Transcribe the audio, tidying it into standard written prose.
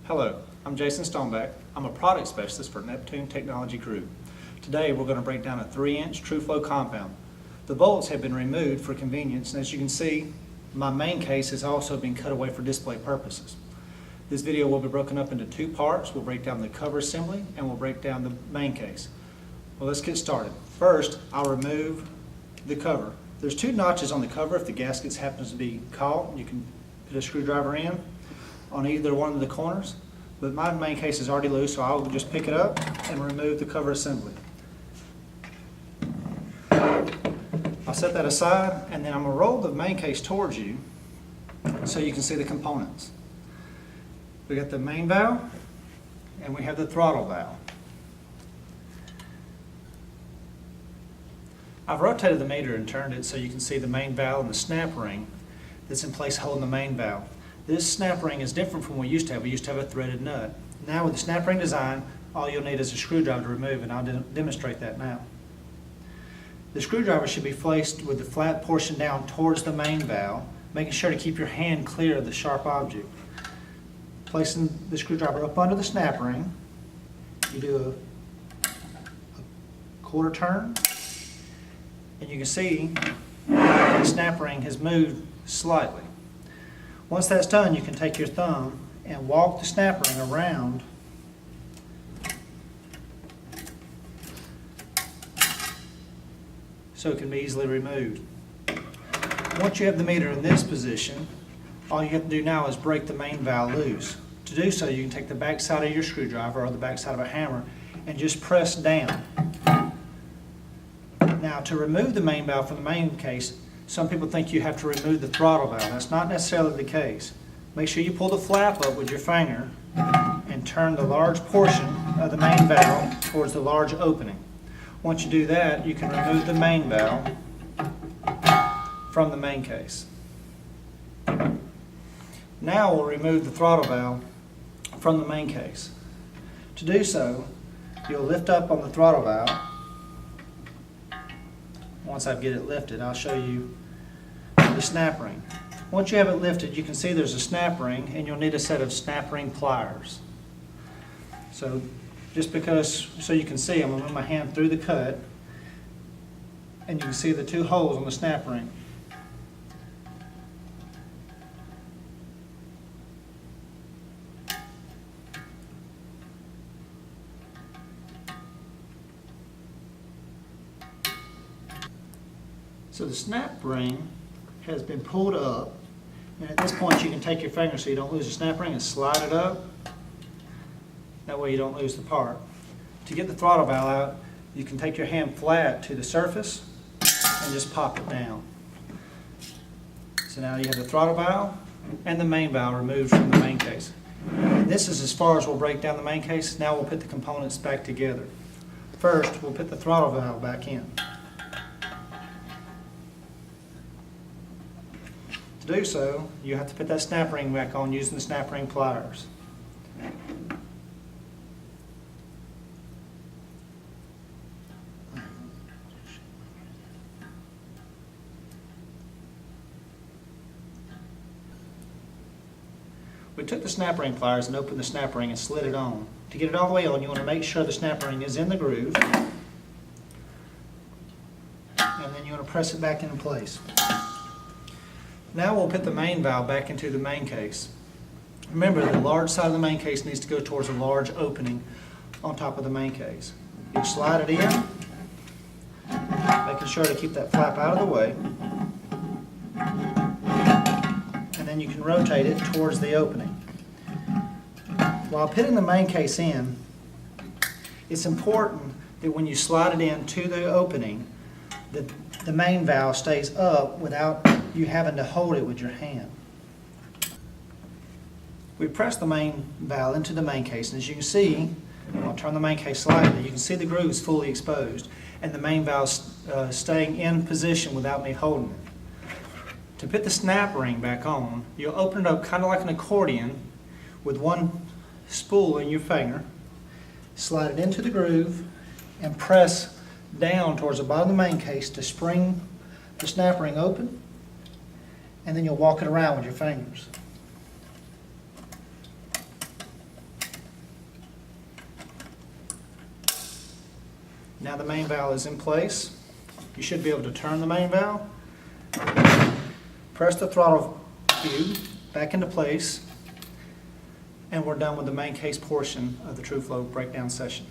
Hello, I'm Jason Stoneback. I'm a product specialist for Neptune Technology Group. Today we're going to break down a 3-inch TRUFLO compound. The bolts have been removed for convenience, and as you can see, my main case has also been cut away for display purposes. This video will be broken up into 2 parts. We'll break down the cover assembly and we'll break down the main case. Well, let's get started. First, I'll remove the cover. There's 2 notches on the cover. If the gaskets happens to be caught, you can put a screwdriver in on either one of the corners, but my main case is already loose, so I'll just pick it up and remove the cover assembly. I'll set that aside, and then I'm going to roll the main case towards you so you can see the components. We got the main valve and we have the throttle valve. I've rotated the meter and turned it so you can see the main valve and the snap ring that's in place holding the main valve. This snap ring is different from what we used to have. We used to have a threaded nut. Now with the snap ring design, all you'll need is a screwdriver to remove, and I'll demonstrate that now. The screwdriver should be placed with the flat portion down towards the main valve, making sure to keep your hand clear of the sharp object. Placing the screwdriver up under the snap ring, you do a quarter turn, and you can see the snap ring has moved slightly. Once that's done, you can take your thumb and walk the snap ring around so it can be easily removed. Once you have the meter in this position, all you have to do now is break the main valve loose. To do so, you can take the back side of your screwdriver or the back side of a hammer and just press down. Now, to remove the main valve from the main case, some people think you have to remove the throttle valve. That's not necessarily the case. Make sure you pull the flap up with your finger and turn the large portion of the main valve towards the large opening. Once you do that, you can remove the main valve from the main case. Now we'll remove the throttle valve from the main case. To do so, you'll lift up on the throttle valve. Once I get it lifted, I'll show you the snap ring. Once you have it lifted, you can see there's a snap ring, and you'll need a set of snap ring pliers. So so you can see, I'm going to run my hand through the cut, and you can see the 2 holes on the snap ring. So the snap ring has been pulled up, and at this point you can take your finger so you don't lose the snap ring and slide it up. That way you don't lose the part. To get the throttle valve out, you can take your hand flat to the surface and just pop it down. So now you have the throttle valve and the main valve removed from the main case. And this is as far as we'll break down the main case. Now we'll put the components back together. First, we'll put the throttle valve back in. To do so, you have to put that snap ring back on using the snap ring pliers. We took the snap ring pliers and opened the snap ring and slid it on. To get it all the way on, you want to make sure the snap ring is in the groove, and then you want to press it back into place. Now we'll put the main valve back into the main case. Remember, the large side of the main case needs to go towards a large opening on top of the main case. You slide it in, making sure to keep that flap out of the way, and then you can rotate it towards the opening. While putting the main case in, it's important that when you slide it into the opening, that the main valve stays up without you having to hold it with your hand. We press the main valve into the main case, and as you can see, I'll turn the main case slightly, you can see the groove is fully exposed and the main valve staying in position without me holding it. To put the snap ring back on, you'll open it up kind of like an accordion with one spool in your finger, slide it into the groove, and press down towards the bottom of the main case to spring the snap ring open, and then you'll walk it around with your fingers. Now the main valve is in place. You should be able to turn the main valve, press the throttle view back into place, and we're done with the main case portion of the TRUFLO breakdown session.